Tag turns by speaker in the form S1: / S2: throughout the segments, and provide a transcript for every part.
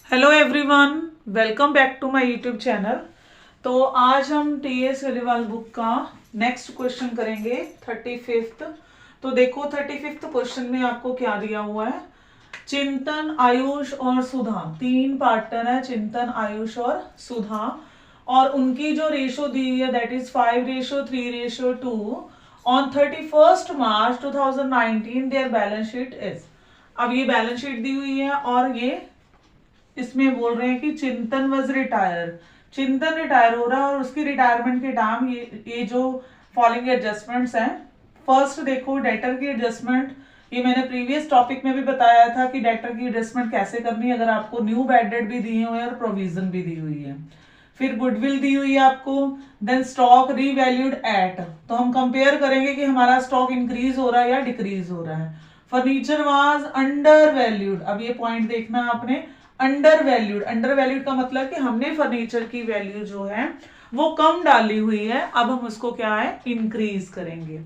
S1: Hello everyone, welcome back to my YouTube channel. तो आज हम टीएस अग्रवाल बुक का नेक्स्ट क्वेश्चन करेंगे 35th। तो देखो 35th क्वेश्चन में आपको क्या दिया हुआ है। चिंतन, आयुष और सुधा, तीन पार्टनर है, चिंतन, आयुष और सुधा, और उनकी जो रेशो दी हुई है that is 5:3:2। On 31st March 2019 their balance sheet is. अब ये बैलेंस शीट दी हुई है और ये इसमें बोल रहे हैं कि चिंतन वॉज रिटायर, चिंतन रिटायर हो रहा है और उसकी रिटायरमेंट के टाइम ये जो फॉलोइंग एडजस्टमेंट्स हैं। फर्स्ट देखो डेटर की एडजस्टमेंट, ये मैंने प्रीवियस टॉपिक में भी बताया था कि डेटर की एडजस्टमेंट कैसे करनी है अगर आपको न्यू बैड डेट भी दिए हुए हैं और प्रोविजन भी दी हुई है। फिर गुडविल दी हुई है आपको, देन स्टॉक रीवैल्यूड एट, तो हम कंपेयर करेंगे कि हमारा स्टॉक इंक्रीज हो रहा है या डिक्रीज हो रहा है। फर्नीचर वाज अंडर वैल्यूड, अब ये पॉइंट देखना आपने, अंडर वैल्यूड, अंडर वैल्यूड का मतलब कि हमने फर्नीचर की वैल्यू जो है वो कम डाली हुई है, अब हम उसको क्या है इंक्रीज करेंगे।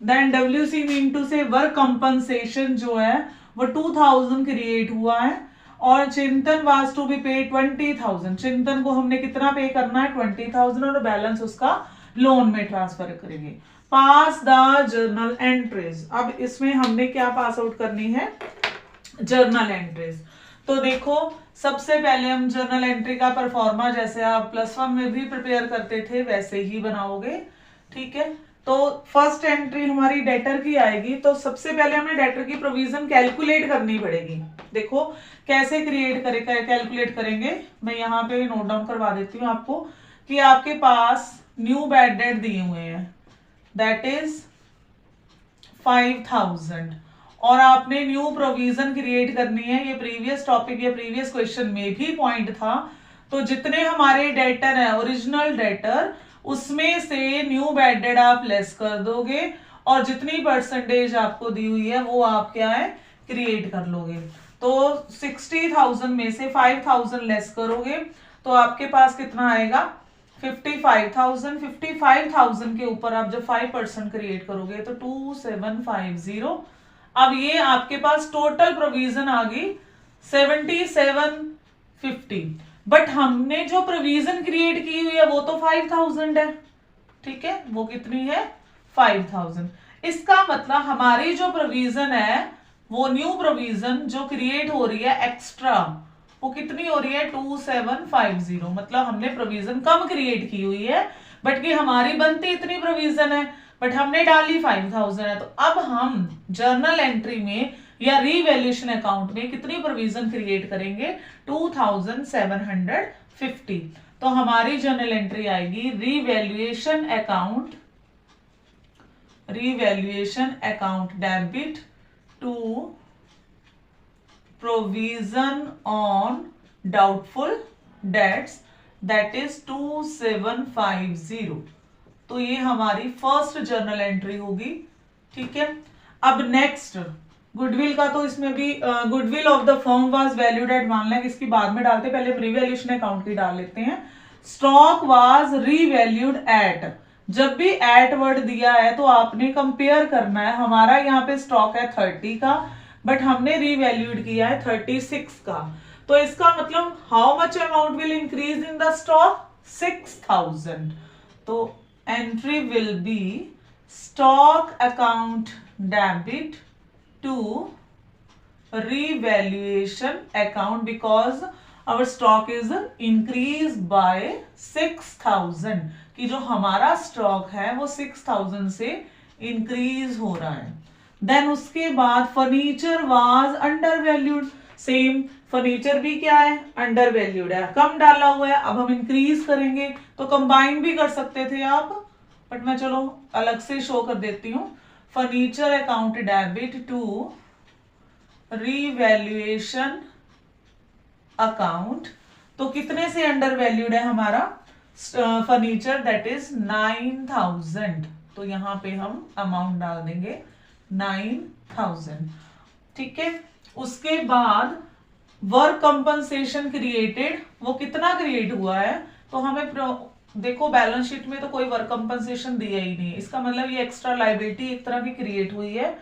S1: देन डब्ल्यूसी मीन टू से वर्क कंपनसेशन जो है वो 2000 क्रिएट हुआ है और चिंतन वाज टू बी पे 20,000, चिंतन को हमने कितना पे करना है 20,000 और बैलेंस उसका लोन में ट्रांसफर करेंगे। पास द जर्नल एंट्रीज, अब इसमें हमने क्या पास आउट करनी है, जर्नल एंट्रीज। तो देखो सबसे पहले हम जर्नल एंट्री का परफॉर्मा जैसे आप +1 में भी प्रिपेयर करते थे वैसे ही बनाओगे, ठीक है। तो फर्स्ट एंट्री हमारी डेटर की आएगी, तो सबसे पहले हमें डेटर की प्रोविजन कैलकुलेट करनी पड़ेगी। देखो कैसे कैलकुलेट करेंगे, मैं यहाँ पे नोट डाउन करवा देती हूँ आपको कि आपके पास न्यू बैड डेट दिए हुए हैं दैट इज 5,000 और आपने न्यू प्रोविजन क्रिएट करनी है। ये प्रीवियस टॉपिक या प्रीवियस क्वेश्चन में भी पॉइंट था। तो जितने हमारे डेटर है ओरिजिनल डेटर उसमें से न्यू बैड डेट आप लेस कर दोगे और जितनी परसेंटेज आपको दी हुई है वो आप क्या है क्रिएट कर लोगे। तो 60,000 में से 5,000 लेस करोगे तो आपके पास कितना आएगा 55,000। 55,000 के ऊपर आप जब 5% क्रिएट करोगे तो 2750। अब ये आपके पास टोटल प्रोविजन आ गई 7750, बट हमने जो प्रोविजन क्रिएट की हुई है वो तो 5,000 है, ठीक है, वो कितनी है 5,000। इसका मतलब हमारी जो प्रोविजन है वो न्यू प्रोविजन जो क्रिएट हो रही है एक्स्ट्रा वो कितनी हो रही है 2750, मतलब हमने प्रोविजन कम क्रिएट की हुई है बट कि हमारी बनती इतनी प्रोविजन है बट हमने डाली 5,000 है। तो अब हम जर्नल एंट्री में या रीवैल्यूएशन अकाउंट में कितनी प्रोविजन क्रिएट करेंगे 2750। तो हमारी जर्नल एंट्री आएगी revaluation account debit to provision on doubtful debts that is 2750। तो ये हमारी फर्स्ट जर्नल एंट्री होगी, ठीक है। अब नेक्स्ट गुडविल का, तो इसमें भी goodwill of the firm was valued at 1 lakh, इसकी बाद में डालते, पहले हम रीवैल्यूएशन अकाउंट की डाल लेते हैं। स्टॉक वाज रीवैल्यूड एट, जब भी एट वर्ड दिया है तो आपने कंपेयर करना है। हमारा यहाँ पे स्टॉक है 30 का बट हमने रीवैल्यूड किया है 36 का, तो इसका मतलब how much amount will increase in the stock 6,000। तो entry will be stock account debit to revaluation account because our stock is increased by 6,000, कि जो हमारा स्टॉक है वो 6,000 से इंक्रीज हो रहा है। देन उसके बाद furniture was under valued, same furniture भी क्या है अंडर वैल्यूड है, कम डाला हुआ है। अब हम इंक्रीज करेंगे तो कंबाइन भी कर सकते थे आप, बट मैं चलो अलग से शो कर देती हूँ। Furniture account debit to revaluation account, तो कितने से अंडर वैल्यूड है हमारा फर्नीचर दैट इज 9,000, तो यहां पे हम अमाउंट डाल देंगे 9,000, ठीक है। उसके बाद वर्क कंपनसेशन क्रिएटेड, वो कितना क्रिएट हुआ है, तो हमें देखो बैलेंस शीट में तो कोई वर्क कंपनसेशन दिया ही नहीं है, इसका मतलब ये एक्स्ट्रा लाइबिलिटी एक तरह की क्रिएट हुई है।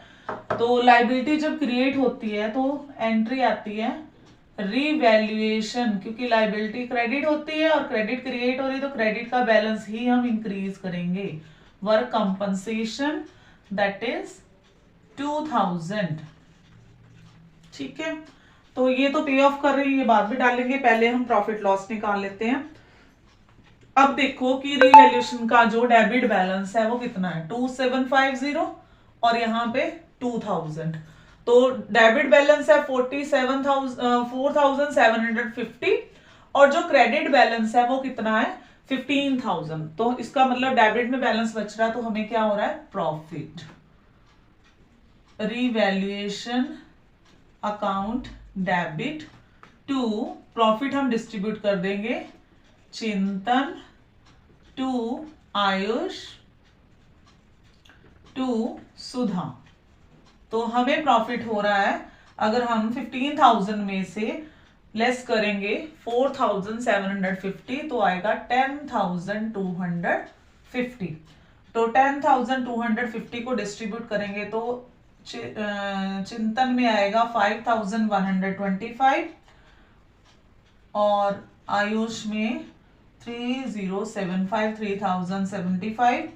S1: तो लाइबिलिटी जब क्रिएट होती है तो एंट्री आती है रीवैल्यूएशन, क्योंकि लाइबिलिटी क्रेडिट होती है और क्रेडिट क्रिएट हो रही है तो क्रेडिट का बैलेंस ही हम इंक्रीज करेंगे। Work compensation that is 2000। ठीक है, तो ये तो पे ऑफ कर रही है, ये बाद में डालेंगे, पहले हम प्रॉफिट लॉस निकाल लेते हैं। अब देखो कि रीवैल्यूएशन का जो डेबिट बैलेंस है वो कितना है, 2750 और यहाँ पे 2000। तो डेबिट बैलेंस है 4750 और जो क्रेडिट बैलेंस है वो कितना है 15000। तो इसका मतलब डेबिट में बैलेंस बच रहा है, तो हमें क्या हो रहा है, profit. Revaluation account debit to, profit हम डिस्ट्रीब्यूट कर देंगे चिंतन टू आयुष टू सुधा। तो हमें प्रॉफिट हो रहा है, अगर हम 15000 में से लेस करेंगे 4750 तो आएगा 10250। तो 10250 को डिस्ट्रीब्यूट करेंगे तो चिंतन में आएगा 5125 और आयुष में 3075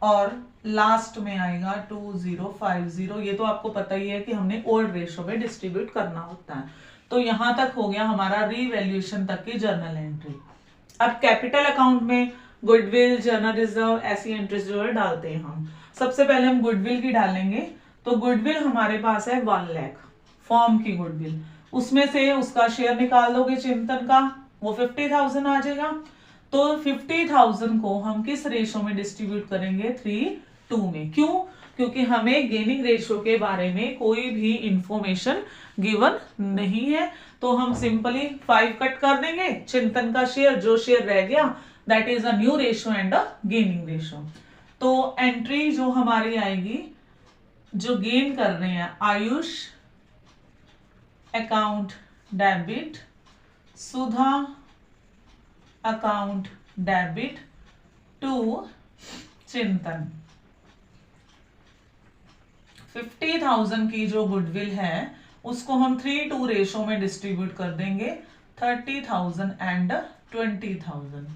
S1: और लास्ट में आएगा 2050। ये तो आपको पता ही है कि हमने ओल्ड रेशो में डिस्ट्रीब्यूट करना होता है। तो यहां तक हो गया हमारा रीवैल्यूएशन तक की जर्नल एंट्री। अब कैपिटल अकाउंट में गुडविल, जर्नल रिजर्व, ऐसी एंट्रीज जो है डालते हैं हम। सबसे पहले हम गुडविल की डालेंगे। तो गुडविल हमारे पास है 1 लाख फॉर्म की गुडविल, उसमें से उसका शेयर निकाल दोगे चिंतन का, वो 50,000 आ जाएगा। तो 50,000 को हम किस रेशो में डिस्ट्रीब्यूट करेंगे, 3:2 में। क्यों? क्योंकि हमें गेनिंग रेशो के बारे में कोई भी इंफॉर्मेशन गिवन नहीं है, तो हम सिंपली 5 कट कर देंगे। चिंतन का शेयर, जो शेयर रह गया that is a new ratio and a gaining ratio. तो एंट्री जो हमारी आएगी, जो गेन कर रहे हैं, Ayush account debit, Sudha account debit to Chintan. 50,000 की जो गुडविल है उसको हम 3:2 रेशो में डिस्ट्रीब्यूट कर देंगे, 30,000 एंड 20,000।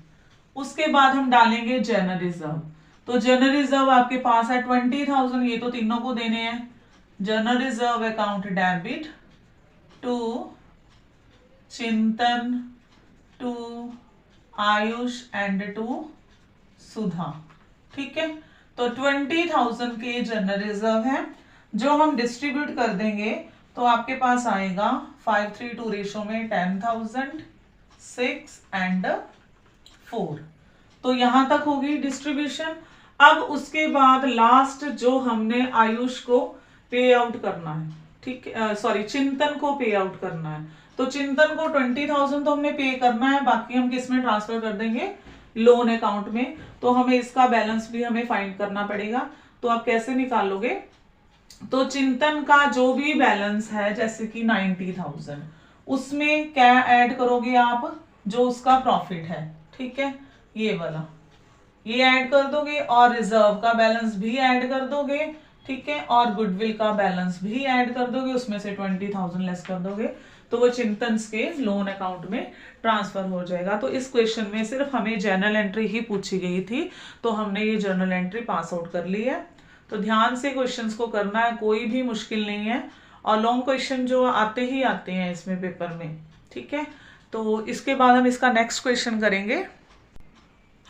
S1: उसके बाद हम डालेंगे जनरल रिजर्व। तो जनरल रिजर्व आपके पास है 20,000, ये तो तीनों को देने हैं। General reserve account debit to Chintan to Ayush and to Sudha. ठीक है, तो 20,000 के जनरल रिजर्व है जो हम डिस्ट्रीब्यूट कर देंगे, तो आपके पास आएगा 5:3 रेशो में 10,000, 6 एंड 4। तो यहां तक होगी डिस्ट्रीब्यूशन। अब उसके बाद लास्ट जो हमने आयुष को पे आउट करना है, ठीक है, सॉरी चिंतन को पे आउट करना है। तो चिंतन को 20,000 तो हमने पे करना है, बाकी हम किस में ट्रांसफर कर देंगे, लोन अकाउंट में। तो हमें इसका बैलेंस भी हमें फाइंड करना पड़ेगा। तो आप कैसे निकालोगे, तो चिंतन का जो भी बैलेंस है जैसे कि 90,000, उसमें क्या ऐड करोगे आप, जो उसका प्रॉफिट है, ठीक है, ये वाला, ये ऐड कर दोगे और रिजर्व का बैलेंस भी ऐड कर दोगे, ठीक है, और गुडविल का बैलेंस भी ऐड कर दोगे, उसमें से 20,000 लेस कर दोगे, तो वो चिंतन के लोन अकाउंट में ट्रांसफर हो जाएगा। तो इस क्वेश्चन में सिर्फ हमें जर्नल एंट्री ही पूछी गई थी, तो हमने ये जर्नल एंट्री पास आउट कर ली है। तो ध्यान से क्वेश्चंस को करना है, कोई भी मुश्किल नहीं है, और लॉन्ग क्वेश्चन जो आते ही आते हैं इसमें पेपर में, ठीक है। तो इसके बाद हम इसका नेक्स्ट क्वेश्चन करेंगे।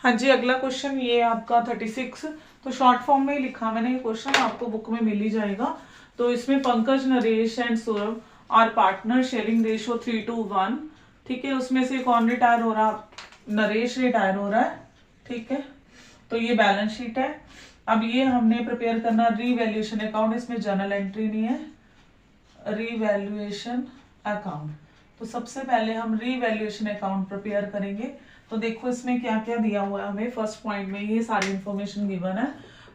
S1: हाँ जी, अगला क्वेश्चन ये आपका 36, तो शॉर्ट फॉर्म में ही लिखा मैंने ये क्वेश्चन, आपको बुक में मिल ही जाएगा। तो इसमें Pankaj, Naresh and Saurabh are partner, sharing ratio 3:1, ठीक है। उसमें से कौन रिटायर हो रहा, नरेश रिटायर हो रहा है, ठीक है। तो ये बैलेंस शीट है। अब ये हमने प्रिपेयर करना रीवैल्यूएशन अकाउंट, इसमें जर्नल एंट्री नहीं है, रीवैल्यूएशन अकाउंट। तो सबसे पहले हम रीवैल्यूएशन अकाउंट प्रिपेयर करेंगे। तो देखो इसमें क्या क्या दिया हुआ है हमें, फर्स्ट पॉइंट में ये सारी इंफॉर्मेशन गिवन है।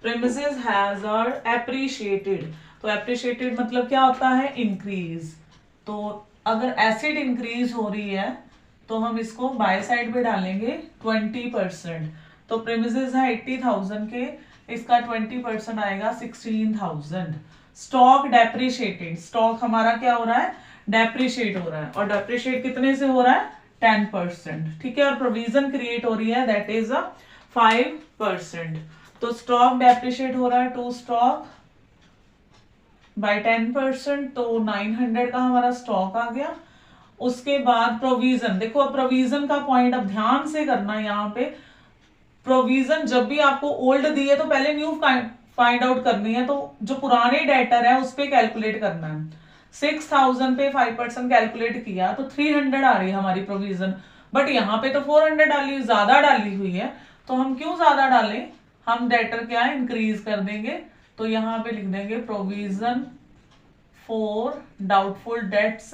S1: प्रेमिसेस हैज आर एप्रिशिएटेड, तो एप्रिशिएटेड मतलब क्या होता है, इंक्रीज। तो अगर एसिड इंक्रीज हो रही है तो हम इसको बाय साइड पे डालेंगे 20%। तो प्रेमिसेस है 80,000 के, इसका 20% आएगा 16,000। स्टॉक डेप्रिशिएटेड, स्टॉक हमारा क्या हो रहा है, डेप्रिशिएट हो रहा है, और डेप्रिशिएट कितने से हो रहा है 10%, ठीक है। और प्रोविजन क्रिएट हो रही है दैट इज 5%। तो स्टॉक डेप्रिशिएट हो रहा है टू स्टॉक बाय 10%, तो 900 का हमारा स्टॉक आ गया। उसके बाद प्रोविजन, देखो अब प्रोविजन का पॉइंट अब ध्यान से करना है यहाँ पे। प्रोविजन जब भी आपको ओल्ड दी है तो पहले न्यू फाइंड आउट करनी है, तो जो पुराने डेटर है उस पे कैलकुलेट करना है। 6000 पे 5% कैलकुलेट किया तो 300 आ रही है हमारी प्रोविजन, बट यहाँ पे तो 400 डाली, ज्यादा डाली हुई है। तो हम क्यों ज्यादा डालें, हम डेटर क्या है इंक्रीज कर देंगे। तो यहाँ पे लिख देंगे प्रोविजन फॉर डाउटफुल डेट्स।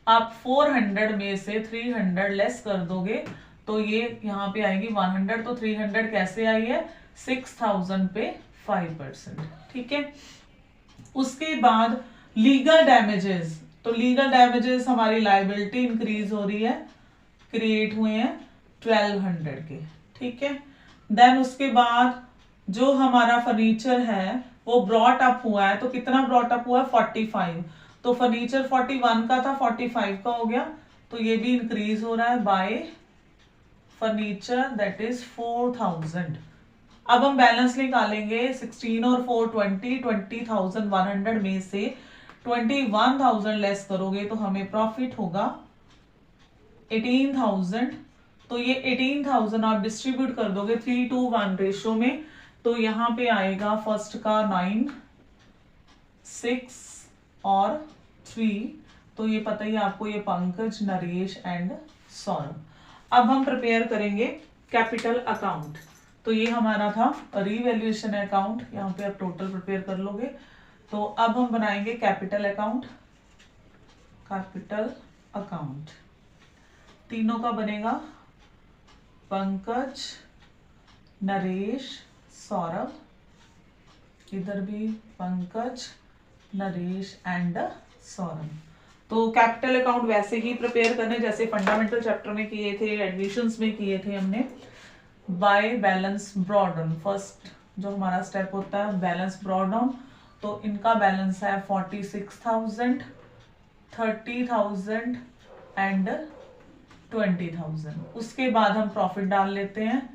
S1: आप 400 में से 300 लेस कर दोगे तो ये यहाँ पे आएगी 100। तो 300 कैसे आई है 6000 पे 5%, ठीक है। उसके बाद लीगल डैमेजेस, तो लीगल डैमेजेस हमारी लाइबिलिटी इंक्रीज हो रही है, क्रिएट हुए हैं 1200 के, ठीक है। देन उसके बाद जो हमारा फर्नीचर है वो ब्रॉट अप हुआ है, तो कितना ब्रॉट अप हुआ है 45। तो फर्नीचर 41 का था 45 का हो गया, तो ये भी इंक्रीज हो रहा है बाय फर्नीचर दैट इज 4000। अब हम बैलेंस निकालेंगे 16 और 4 20, 20,100 में से 21,000 लेस करोगे तो हमें प्रॉफिट होगा 18,000। तो ये 18,000 आप डिस्ट्रीब्यूट कर दोगे 3:1 रेशो में, तो यहाँ पे आएगा फर्स्ट का 9, 6 और 3। तो ये पता ही आपको, ये पंकज, नरेश एंड सौरभ। अब हम प्रिपेयर करेंगे कैपिटल अकाउंट। तो ये हमारा था रीवैल्यूएशन अकाउंट, यहाँ पे आप टोटल प्रिपेयर कर लोगे। तो अब हम बनाएंगे कैपिटल अकाउंट। कैपिटल अकाउंट तीनों का बनेगा, पंकज, नरेश, सौरभ। इधर भी पंकज, नरेश एंड सौरभ। तो कैपिटल अकाउंट वैसे ही प्रिपेयर करने जैसे फंडामेंटल चैप्टर में किए थे, एडमिशंस में किए थे हमने, by balance brought down. First जो हमारा स्टेप होता है बैलेंस ब्रॉट डाउन, तो इनका बैलेंस है 46,000, 30,000 एंड 20,000। उसके बाद हम प्रॉफिट डाल लेते हैं।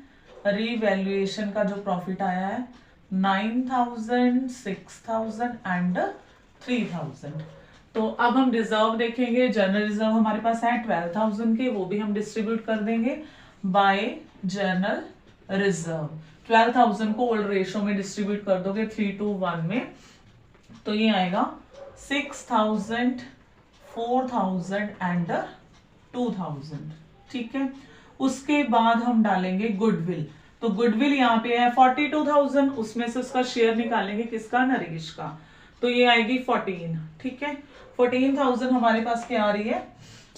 S1: रीवैल्यूएशन का जो प्रॉफिट आया है 9,000, 6,000 एंड 3,000। तो अब हम रिजर्व देखेंगे। जनरल रिजर्व हमारे पास है 12,000 के, वो भी हम डिस्ट्रीब्यूट कर देंगे बाय जनरल रिजर्व। 12,000 को ओल्ड रेशो में डिस्ट्रीब्यूट कर दोगे 3:1 में, तो ये आएगा 6,000, 4,000 एंड 2,000, ठीक है। उसके बाद हम डालेंगे गुडविल। तो गुडविल यहाँ पे है 42,000, उसमें से उसका शेयर निकालेंगे किसका, नरेश का। तो ये आएगी 14, ठीक है। 14,000 हमारे पास क्या आ रही है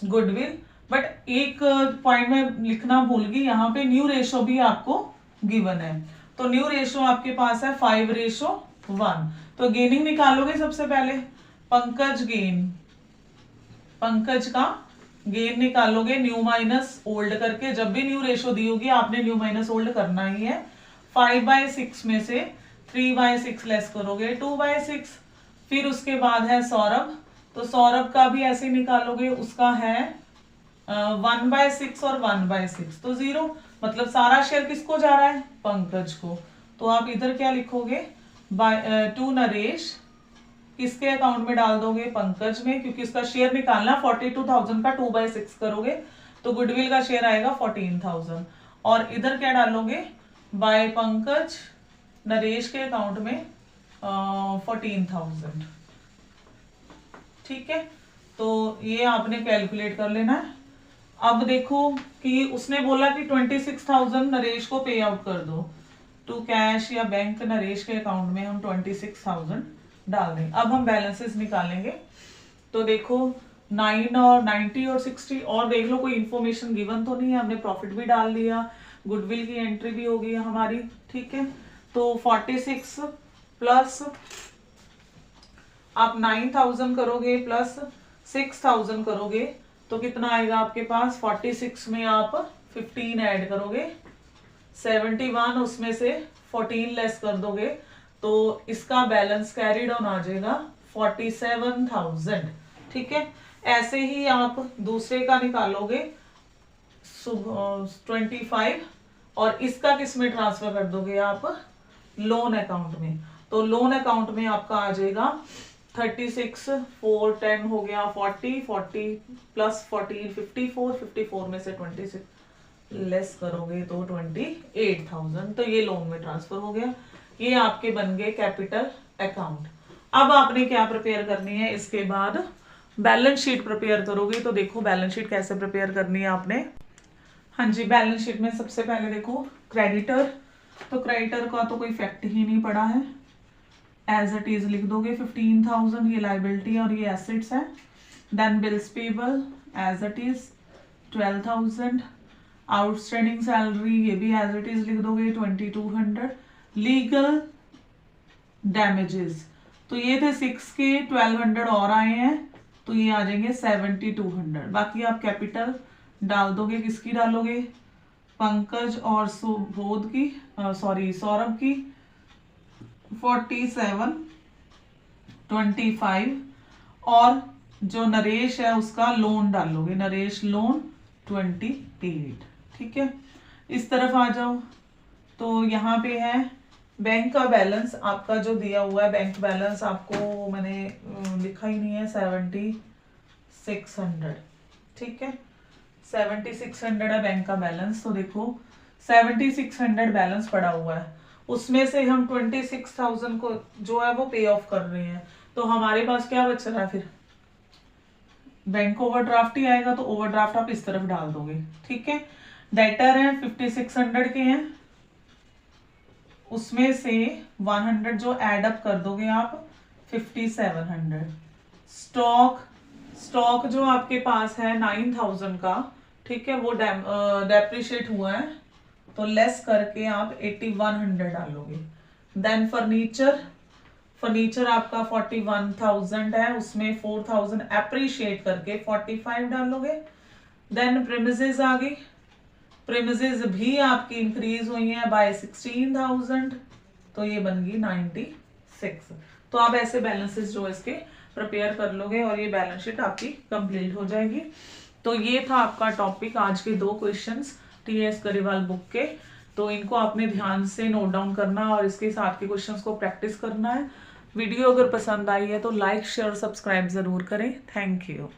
S1: गुडविल। बट एक पॉइंट में लिखना भूल गई, यहाँ पे न्यू रेशो भी आपको गिवन है। तो न्यू रेशो आपके पास है 5:1। तो गेनिंग निकालोगे सबसे पहले, पंकज गेन, पंकज का गेन निकालोगे न्यू माइनस ओल्ड करके। जब भी न्यू रेशो दी होगी आपने न्यू माइनस ओल्ड करना ही है। 5/6 में से 3/6 लेस करोगे 2/6। फिर उसके बाद है सौरभ, तो सौरभ का भी ऐसे निकालोगे, उसका है 1/6 और 1/6, तो 0। मतलब सारा शेयर किसको जा रहा है, पंकज को। तो आप इधर क्या लिखोगे, टू नरेश, किसके अकाउंट में डाल दोगे, पंकज में, क्योंकि उसका शेयर निकालना 42,000 का 2/6 करोगे तो गुडविल का शेयर आएगा 14,000। और इधर क्या डालोगे, बाय पंकज, नरेश के अकाउंट में 14,000, ठीक है। तो ये आपने कैलकुलेट कर लेना है। अब देखो कि उसने बोला कि 26,000 नरेश को पे आउट कर दो, टू कैश या बैंक नरेश के अकाउंट में हम 26,000 डाल दें। अब हम बैलेंसेस निकालेंगे। तो देखो 9 और 90 और 60, और देख लो कोई इंफॉर्मेशन गिवन तो नहीं है, हमने प्रॉफिट भी डाल दिया, गुडविल की एंट्री भी हो गई हमारी, ठीक है। तो 46 प्लस आप 9,000 करोगे प्लस 6,000 करोगे तो कितना आएगा आपके पास, 46 में आप 15 ऐड करोगे, 71, उसमें से 14 लेस कर दोगे तो इसका बैलेंस कैरी डाउन आ जाएगा 47,000, ठीक है। ऐसे ही आप दूसरे का निकालोगे 25 और इसका किस में ट्रांसफर कर दोगे आप, लोन अकाउंट में। तो लोन अकाउंट में आपका आ जाएगा 36, 4, 10 हो गया 40, 40 प्लस 14 54, 54 में से 26 लेस करोगे तो 28,000। तो ये लोन में ट्रांसफर हो गया। ये आपके बन गए कैपिटल अकाउंट। अब आपने क्या प्रिपेयर करनी है, इसके बाद बैलेंस शीट प्रिपेयर करोगे। तो देखो बैलेंस शीट कैसे प्रिपेयर करनी है आपने। हाँ जी, बैलेंस शीट में सबसे पहले देखो क्रेडिटर, तो क्रेडिटर का तो कोई फैक्ट ही नहीं पड़ा है, एज इट इज लिख दोगे 15,000, ये लाइबिलिटी और ये एसेट्स है। Then bills payable as it is 12,000, outstanding salary ये भी एज इट इज लिख दोगे 2200, लीगल डैमेजेस तो ये थे 6 के, 1200 और आए हैं तो ये आ जाएंगे 7200। बाकी आप कैपिटल डाल दोगे, किसकी डालोगे, पंकज और सुबोध की, सौरभ की 4725 और जो नरेश है उसका लोन डालोगे, नरेश लोन 28। ठीक है, इस तरफ आ जाओ। तो यहाँ पे है बैंक का बैलेंस आपका जो दिया हुआ है, बैंक बैलेंस आपको मैंने लिखा ही नहीं है 7600। ठीक है, 7600 है बैंक का बैलेंस। तो देखो 7600 बैलेंस पड़ा हुआ है, उसमें से हम 26,000 को जो है वो पे ऑफ कर रहे हैं। तो हमारे पास क्या बच रहा है फिर, बैंक ओवरड्राफ्ट ही आएगा। तो ओवरड्राफ्ट आप इस तरफ डाल दोगे। ठीक है, डेटर है 5600 के हैं, उसमें से 100 जो एड अप कर दोगे आप 5700। स्टॉक जो आपके पास है 9000 का, ठीक है, वो डेप्रिशिएट हुआ है तो लेस करके आप 8100 डालोगे। देन फर्नीचर आपका 41,000 है, उसमें 4,000 एप्रिशिएट करके 45 डालोगे। देन प्रीमिसेस आ गई, प्रीमिसेस भी आपकी इंक्रीज हुई है बाय 16,000 तो ये बन गई 96। तो आप ऐसे बैलेंसेस जो इसके प्रिपेयर कर लोगे और ये बैलेंस शीट आपकी कंप्लीट हो जाएगी। तो ये था आपका टॉपिक, आज के 2 क्वेश्चंस टीएस करीवाल बुक के। तो इनको आपने ध्यान से नोट डाउन करना और इसके साथ के क्वेश्चंस को प्रैक्टिस करना है। वीडियो अगर पसंद आई है तो लाइक शेयर सब्सक्राइब जरूर करें। Thank you.